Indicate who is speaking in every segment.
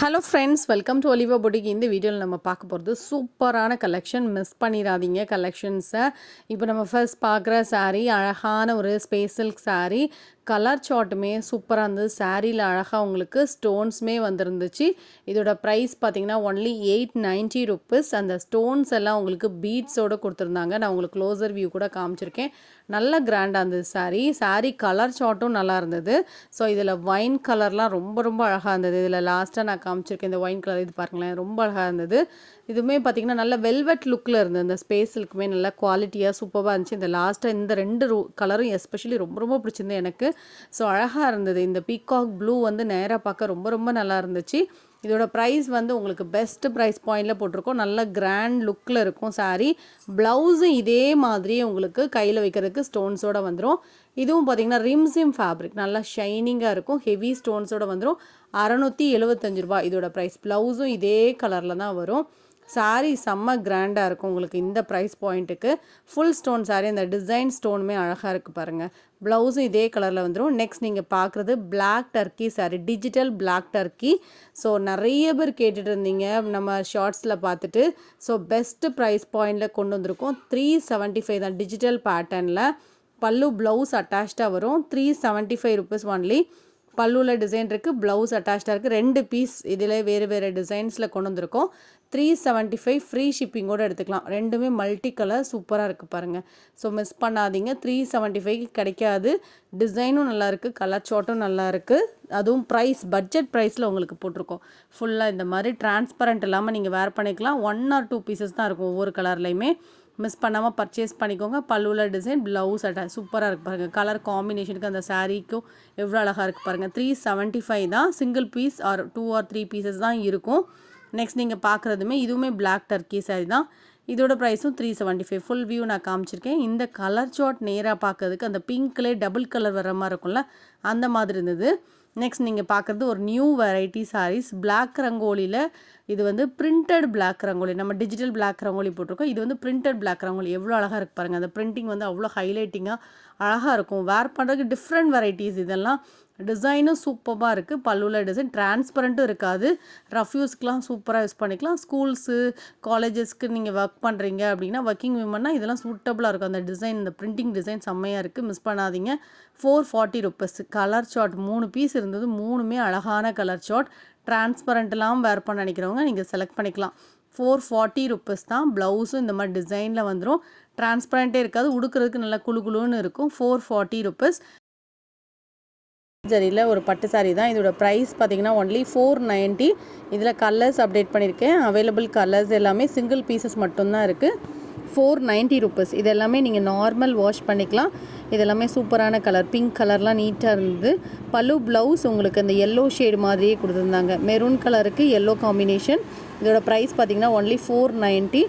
Speaker 1: Hello friends, welcome to Oliva boutique. இந்த வீடியோவில் நம்ம பார்க்க போகிறது சூப்பரான கலெக்ஷன். மிஸ் பண்ணிடாதீங்க கலெக்ஷன்ஸை. இப்போ நம்ம ஃபர்ஸ்ட் பார்க்குற saree அழகான ஒரு ஸ்பேஸ் சில்க் saree. கலர் சார்ட்டுமே சூப்பராக இருந்தது. சாரியில் அழகாக உங்களுக்கு ஸ்டோன்ஸுமே வந்துருந்துச்சு. இதோட ப்ரைஸ் பார்த்தீங்கன்னா ஒன்லி 890 ருப்பீஸ். அந்த ஸ்டோன்ஸ் எல்லாம் உங்களுக்கு பீட்ஸோடு கொடுத்துருந்தாங்க. நான் உங்களுக்கு க்ளோசர் வியூ கூட காமிச்சிருக்கேன். நல்ல கிராண்டாக இருந்தது saree கலர் சார்ட்டும் நல்லா இருந்தது. ஸோ இதில் ஒயின் கலர்லாம் ரொம்ப ரொம்ப அழகாக இருந்தது. இதில் லாஸ்ட்டாக நான் காமிச்சிருக்கேன் இந்த ஒயின் கலர், இது பாருங்களேன், ரொம்ப அழகாக இருந்தது. இதுவுமே பார்த்திங்கன்னா நல்ல வெல்வெட் லுக்கில் இருந்தது. இந்த ஸ்பேஸ் சில்க்குமே நல்ல குவாலிட்டியாக சூப்பராக இருந்துச்சு. இந்த லாஸ்ட்டாக இந்த ரெண்டு கலரும் எஸ்பெஷலி ரொம்ப ரொம்ப பிடிச்சிருந்தது எனக்கு. ஸோ அழகாக இருந்தது. இந்த பீகாக் ப்ளூ வந்து நேராக பார்க்க ரொம்ப ரொம்ப நல்லா இருந்துச்சு. இதோட ப்ரைஸ் வந்து உங்களுக்கு பெஸ்ட் ப்ரைஸ் பாயிண்டில் போட்டிருக்கோம். நல்ல கிராண்ட் லுக்கில் இருக்கும் saree. ப்ளவுஸும் இதே மாதிரியே உங்களுக்கு கையில் வைக்கிறதுக்கு ஸ்டோன்ஸோடு வந்துடும். இதுவும் பார்த்திங்கன்னா ரிம்ஸிம் ஃபேப்ரிக் நல்லா ஷைனிங்காக இருக்கும். ஹெவி ஸ்டோன்ஸோடு வந்துடும். 675 ரூபா இதோட ப்ரைஸ். ப்ளவுஸும் இதே கலரில் தான் வரும். saree செம்ம கிராண்டாக இருக்கும் உங்களுக்கு இந்த ப்ரைஸ் பாயிண்ட்டுக்கு. ஃபுல் ஸ்டோன் saree, அந்த டிசைன் ஸ்டோனுமே அழகாக இருக்குது பாருங்கள். ப்ளவுஸும் இதே கலரில் வந்துடும். நெக்ஸ்ட் நீங்கள் பார்க்குறது black turkey saree, digital black turkey. So நிறைய பேர் கேட்டுட்டு இருந்தீங்க நம்ம ஷார்ட்ஸில் பார்த்துட்டு. ஸோ பெஸ்ட்டு ப்ரைஸ் பாயிண்டில் கொண்டு வந்திருக்கோம். 375 தான் டிஜிட்டல் பேட்டர்னில். பல்லு ப்ளவுஸ் அட்டாச்சாக வரும். 375 ருப்பீஸ் ஒன்லி. பல்லுவில் டிசைன் இருக்குது, ப்ளவுஸ் அட்டாச்சாக இருக்குது. 2 பீஸ் இதில் வேறு வேறு டிசைன்ஸில் கொண்டு வந்திருக்கோம். 375 ஃப்ரீ ஷிப்பிங்கோடு எடுத்துக்கலாம். ரெண்டுமே மல்டி கலர் சூப்பராக இருக்குது பாருங்கள். ஸோ மிஸ் பண்ணாதீங்க. 375 கிடைக்காது. டிசைனும் நல்லாயிருக்கு, கலர் சார்ட்டும் நல்லாயிருக்கு. அதுவும் ப்ரைஸ் பட்ஜெட் ப்ரைஸில் உங்களுக்கு போட்டிருக்கோம். ஃபுல்லாக இந்த மாதிரி டிரான்ஸ்பரண்ட் இல்லாமல் நீங்கள் வேர் பண்ணிக்கலாம். 1 or 2 பீசஸ் தான் இருக்கும் ஒவ்வொரு கலர்லையுமே. மிஸ் பண்ணாமல் பர்ச்சேஸ் பண்ணிக்கோங்க. பல்லுவில் டிசைன், ப்ளவுஸ் அட்டாச் சூப்பராக இருக்குது பாருங்கள். கலர் காம்பினேஷனுக்கு அந்த சாரீக்கும் எவ்வளோ அழகாக இருக்குது பாருங்கள். 375 தான். Single piece or 2 or 3 pieces தான் இருக்கும். நெக்ஸ்ட் நீங்கள் பார்க்குறதுமே இதுவுமே பிளாக் டர்க்கி saree தான். இதோட ப்ரைஸும் 375. ஃபுல் வியூ நான் காமிச்சிருக்கேன். இந்த கலர் சார்ட் நேராக பார்க்கறதுக்கு அந்த பிங்க்லேயே டபுள் கலர் வர மாதிரி இருக்கும்ல, அந்த மாதிரி இருந்தது. நெக்ஸ்ட் நீங்கள் பார்க்குறது ஒரு நியூ வெரைட்டி sarees. பிளாக் ரங்கோலியில் இது வந்து பிரிண்டட் பிளாக் ரங்கோலி. நம்ம டிஜிட்டல் பிளாக் ரங்கோலி போட்டிருக்கோம். இது வந்து பிரிண்டட் பிளாக் ரங்கோலி. எவ்வளோ அழகாக இருக்குது பாருங்கள். அந்த பிரிண்டிங் வந்து அவ்வளோ ஹைலைட்டிங்காக அழகாக இருக்கும். வேர் பண்ணுறதுக்கு டிஃப்ரெண்ட் வெரைட்டிஸ். இதெல்லாம் டிசைனும் சூப்பராக இருக்குது. பல்லுவில் டிசைன் டிரான்ஸ்பரண்ட்டும் இருக்காது. ரஃப் யூஸ்க்கெலாம் சூப்பராக யூஸ் பண்ணிக்கலாம். ஸ்கூல்ஸு காலேஜஸ்க்கு நீங்கள் ஒர்க் பண்ணுறீங்க அப்படின்னா, ஒர்க்கிங் விமன்னா இதெல்லாம் சூட்டபுளாக இருக்கும். அந்த டிசைன், இந்த பிரிண்டிங் டிசைன் செம்மையாக இருக்குது. மிஸ் பண்ணாதீங்க. 440 ருப்பீஸ். கலர் சார்ட் 3 பீஸ் இருந்தது. 3மே அழகான கலர் சார்ட். டிரான்ஸ்பரண்ட்லாம் வேர் பண்ண நினைக்கிறவங்க நீங்கள் செலக்ட் பண்ணிக்கலாம். 440 ருப்பீஸ் தான். ப்ளவுஸும் இந்த மாதிரி டிசைனில் வந்துடும். டிரான்ஸ்பரண்ட்டே இருக்காது. உடுக்கிறதுக்கு நல்லா குழுன்னு இருக்கும். 440 ருப்பீஸ். சரியில் ஒரு பட்டு saree தான். இதோட ப்ரைஸ் பார்த்தீங்கன்னா ஒன்லி 490. இதில் கலர்ஸ் அப்டேட் பண்ணியிருக்கேன். அவைலபிள் கலர்ஸ் எல்லாமே சிங்கிள் பீசஸ் மட்டும்தான் இருக்குது. 490 ருப்பீஸ். இது எல்லாமே நீங்கள் நார்மல் வாஷ் பண்ணிக்கலாம். இதெல்லாமே சூப்பரான கலர். பிங்க் கலர்லாம் நீட்டாக இருந்தது. பல்லு ப்ளவுஸ் உங்களுக்கு அந்த எல்லோ ஷேடு மாதிரியே கொடுத்துருந்தாங்க. மெரூன் கலருக்கு எல்லோ காம்பினேஷன். இதோட ப்ரைஸ் பார்த்திங்கன்னா ஒன்லி 490.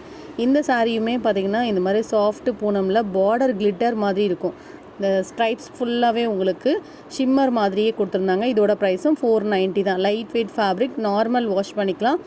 Speaker 1: இந்த சாரியுமே பார்த்திங்கன்னா இந்த மாதிரி சாஃப்ட் பூனமில் பார்டர் கிளிட்டர் மாதிரி இருக்கும். இந்த ஸ்ட்ரைப்ஸ் ஃபுல்லாகவே உங்களுக்கு ஷிம்மர் மாதிரியே கொடுத்துருந்தாங்க. இதோட ப்ரைஸும் 490 தான். Light weight fabric, normal wash பண்ணிக்கலாம்.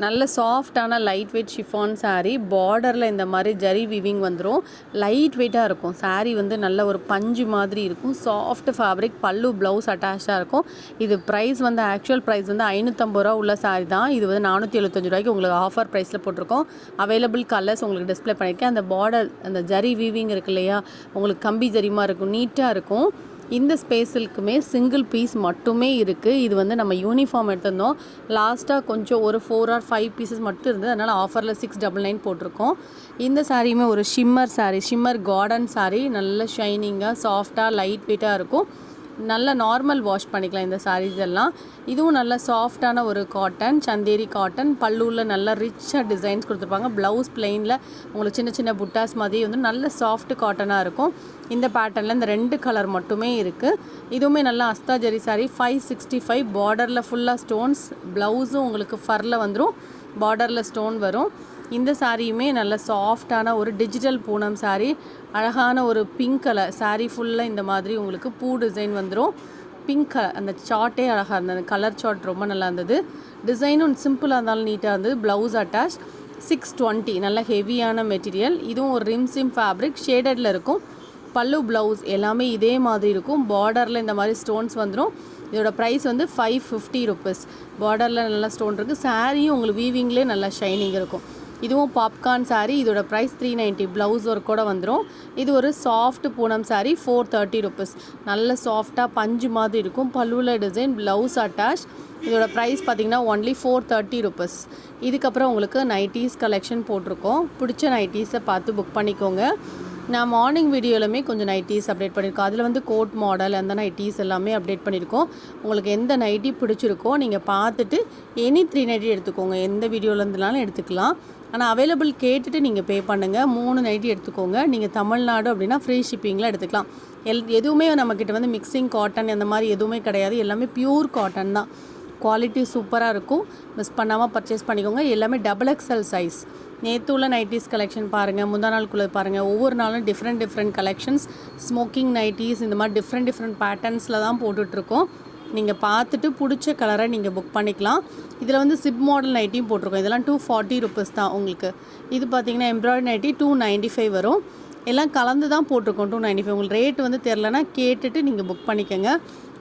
Speaker 1: நல்ல சாஃப்டான லைட் வெயிட் ஷிஃபான் saree. பார்டரில் இந்த மாதிரி ஜரி வீவிங் வந்துடும். லைட் வெயிட்டாக இருக்கும். saree வந்து நல்ல ஒரு பஞ்சு மாதிரி இருக்கும். Soft fabric. பல்லு ப்ளவுஸ் அட்டாச்சாக இருக்கும். இது ப்ரைஸ் வந்து ஆக்சுவல் ப்ரைஸ் வந்து 550 ரூபா உள்ள saree தான். இது வந்து 475 ரூபாய்க்கு உங்களுக்கு ஆஃபர் ப்ரைஸில் போட்டிருக்கோம். அவைலபிள் கலர்ஸ் உங்களுக்கு டிஸ்பிளே பண்ணியிருக்கேன். அந்த பார்டர், அந்த ஜரி வீவிங் இருக்கு இல்லையா, உங்களுக்கு கம்பி ஜரிமா இருக்கும், நீட்டாக இருக்கும். இந்த ஸ்பேஸ் சில்க்குமே சிங்கிள் பீஸ் மட்டுமே இருக்குது. இது வந்து நம்ம யூனிஃபார்ம் எடுத்திருந்தோம். லாஸ்ட்டாக கொஞ்சம் ஒரு 4 or 5 பீசஸ் மட்டும் இருந்தது. அதனால் ஆஃபரில் 699 போட்டிருக்கோம். இந்த சாரியுமே ஒரு shimmer saree, shimmer garden saree. நல்ல ஷைனிங்காக சாஃப்டாக லைட் வெயிட்டாக இருக்கும். நல்ல நார்மல் வாஷ் பண்ணிக்கலாம் இந்த sarees எல்லாம். இதுவும் நல்ல சாஃப்டான ஒரு காட்டன், சந்தேரி காட்டன். பல்லுவில் நல்ல ரிச்சாக டிசைன்ஸ் கொடுத்துருப்பாங்க. ப்ளவுஸ் பிளெயினில் உங்களுக்கு சின்ன சின்ன புட்டாஸ் மாதிரி வந்து நல்ல சாஃப்ட் காட்டனாக இருக்கும். இந்த பேட்டர்னில் இந்த 2 கலர் மட்டுமே இருக்குது. இதுவுமே நல்லா அஸ்தா ஜரி saree. 565. பார்டரில் ஃபுல்லாக ஸ்டோன்ஸ். ப்ளவுஸும் உங்களுக்கு ஃபரில் வந்துடும். பார்டரில் ஸ்டோன் வரும். இந்த சாரியுமே நல்ல சாஃப்டான ஒரு டிஜிட்டல் பூனம் saree. அழகான ஒரு பிங்க் கலர் saree. ஃபுல்லாக இந்த மாதிரி உங்களுக்கு பூ டிசைன் வந்துடும். பிங்க் கலர் அந்த சார்ட்டே அழகாக இருந்தது. அந்த கலர் சார்ட் ரொம்ப நல்லா இருந்தது. டிசைனும் சிம்பிளாக இருந்தாலும் நீட்டாக இருந்தது. Blouse attach. 620. நல்ல ஹெவியான மெட்டீரியல். இதுவும் ஒரு ரிம்ஸிம் ஃபேப்ரிக் ஷேடடில் இருக்கும். பல்லு ப்ளவுஸ் எல்லாமே இதே மாதிரி இருக்கும். பார்டரில் இந்த மாதிரி ஸ்டோன்ஸ் வந்துடும். இதோட ப்ரைஸ் வந்து 550 ருபீஸ். பார்டரில் நல்லா ஸ்டோன் இருக்குது. சாரியும் உங்களுக்கு வீவிங்லேயே நல்லா ஷைனிங் இருக்கும். இதுவும் பாப்கார்ன் சாரீ. இதோட ப்ரைஸ் 390. ப்ளவுஸ் ஒர்க்கோட வந்துடும். இது ஒரு சாஃப்ட் பூனம் சாரீ 430 ருபீஸ். நல்ல சாஃப்டாக பஞ்சு மாதிரி இருக்கும். பல்லுவில் டிசைன், ப்ளவுஸ் அட்டாச். இதோட ப்ரைஸ் பார்த்திங்கன்னா ஒன்லி 430 ருபீஸ். இதுக்கப்புறம் உங்களுக்கு நைட்டீஸ் கலெக்ஷன் போட்டிருக்கோம். பிடிச்ச நைட்டீஸை பார்த்து புக் பண்ணிக்கோங்க. நான் மார்னிங் வீடியோலுமே கொஞ்சம் நைட்டீஸ் அப்டேட் பண்ணியிருக்கோம். அதில் வந்து கோட் மாடல் அந்த நைட்டீஸ் எல்லாமே அப்டேட் பண்ணியிருக்கோம். உங்களுக்கு எந்த நைட்டி பிடிச்சிருக்கோ நீங்கள் பார்த்துட்டு எனி 390 எடுத்துக்கோங்க. எந்த வீடியோலேருந்துனாலும் எடுத்துக்கலாம். ஆனால் அவைலபிள் கேட்டுட்டு நீங்கள் பே பண்ணுங்கள். 3 நைட்டி எடுத்துக்கோங்க. நீங்கள் தமிழ்நாடு அப்படின்னா ஃப்ரீ ஷிப்பிங்கில் எடுத்துக்கலாம். எதுவுமே நம்மக்கிட்ட வந்து மிக்சிங் காட்டன் அந்த மாதிரி எதுவுமே கிடையாது. எல்லாமே பியூர் காட்டன் தான். குவாலிட்டி சூப்பராக இருக்கும். மிஸ் பண்ணாமல் பர்ச்சேஸ் பண்ணிக்கோங்க. எல்லாமே XXL சைஸ். நேற்று உள்ள நைட்டீஸ் கலெக்ஷன் பாருங்கள், முந்தா நாளுக்குள்ளே பாருங்கள். ஒவ்வொரு நாளும் டிஃப்ரெண்ட் கலெக்ஷன்ஸ், ஸ்மோக்கிங் நைட்டீஸ் இந்த மாதிரி டிஃப்ரெண்ட் பேட்டர்ன்ஸில் தான் போட்டுட்ருக்கோம். நீங்கள் பார்த்துட்டு பிடிச்ச கலரை நீங்கள் புக் பண்ணிக்கலாம். இதில் வந்து சிப் மாடல் நைட்டியும் போட்டிருக்கோம். இதெல்லாம் 240 ருபீஸ் தான் உங்களுக்கு. இது பார்த்திங்கன்னா எம்ப்ராய்டரி நைட்டி 295 வரும். எல்லாம் கலந்து தான் போட்டிருக்கோம் 295. உங்களுக்கு ரேட் வந்து தெரிலனா கேட்டுட்டு நீங்கள் புக் பண்ணிக்கோங்க.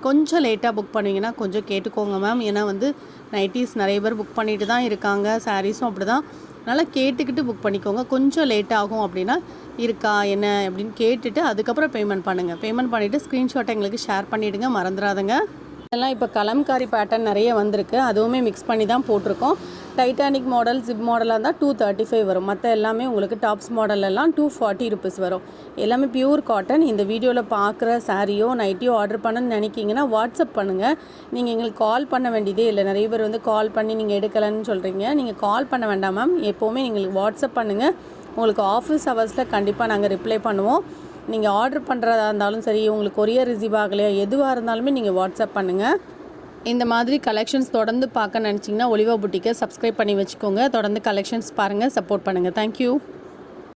Speaker 1: கொஞ்சம் லேட்டாக புக் பண்ணுவீங்கன்னா கொஞ்சம் கேட்டுக்கோங்க மேம். ஏன்னா வந்து நைட்டீஸ் நிறைய பேர் புக் பண்ணிட்டு தான் இருக்காங்க. சாரீஸும் அப்படி தான். அதனால் கேட்டுக்கிட்டு புக் பண்ணிக்கோங்க. கொஞ்சம் லேட் ஆகும் அப்படின்னா இருக்கா என்ன அப்படின்னு கேட்டுட்டு அதுக்கப்புறம் பேமெண்ட் பண்ணுங்கள். பேமெண்ட் பண்ணிவிட்டு ஸ்க்ரீன்ஷாட்டை எங்களுக்கு ஷேர் பண்ணிவிடுங்க, மறந்துடாதுங்க. இதெல்லாம் இப்போ கலம்காரி பேட்டர்ன் நிறைய வந்திருக்கு. அதுவுமே மிக்ஸ் பண்ணி தான் போட்டிருக்கோம். டைட்டானிக் மாடல், ஜிப் மாடலாக இருந்தால் 235 வரும். மற்ற எல்லாமே உங்களுக்கு டாப்ஸ் மாடலெல்லாம் 240 ருபீஸ் வரும். எல்லாமே பியூர் காட்டன். இந்த வீடியோவில் பார்க்குற சாரியோ நைட்டியோ ஆர்டர் பண்ணணும்னு நினைக்கிங்கன்னா வாட்ஸ்அப் பண்ணுங்கள். நீங்கள் எங்களுக்கு கால் பண்ண வேண்டியதே இல்லை. நிறைய பேர் வந்து கால் பண்ணி நீங்கள் எடுக்கலைன்னு சொல்கிறீங்க. நீங்கள் கால் பண்ண வேண்டாம் மேம். எப்போவுமே நீங்கள் வாட்ஸ்அப் பண்ணுங்கள். உங்களுக்கு ஆஃபீஸ் ஹவர்ஸில் கண்டிப்பாக நாங்கள் ரிப்ளை பண்ணுவோம். நீங்கள் ஆர்டர் பண்ணுறதா இருந்தாலும் சரி, உங்களுக்கு கொரியர் ரிசீவ் ஆகலையா, எதுவாக இருந்தாலுமே நீங்கள் வாட்ஸ்அப் பண்ணுங்கள். இந்த மாதிரி கலெக்ஷன்ஸ் தொடர்ந்து பார்க்க நினச்சிங்கன்னா ஒலிவா புட்டிக்கை சப்ஸ்கிரைப் பண்ணி வச்சுக்கோங்க. தொடர்ந்து கலெக்ஷன்ஸ் பாருங்கள், சப்போர்ட் பண்ணுங்கள். தேங்க்யூ.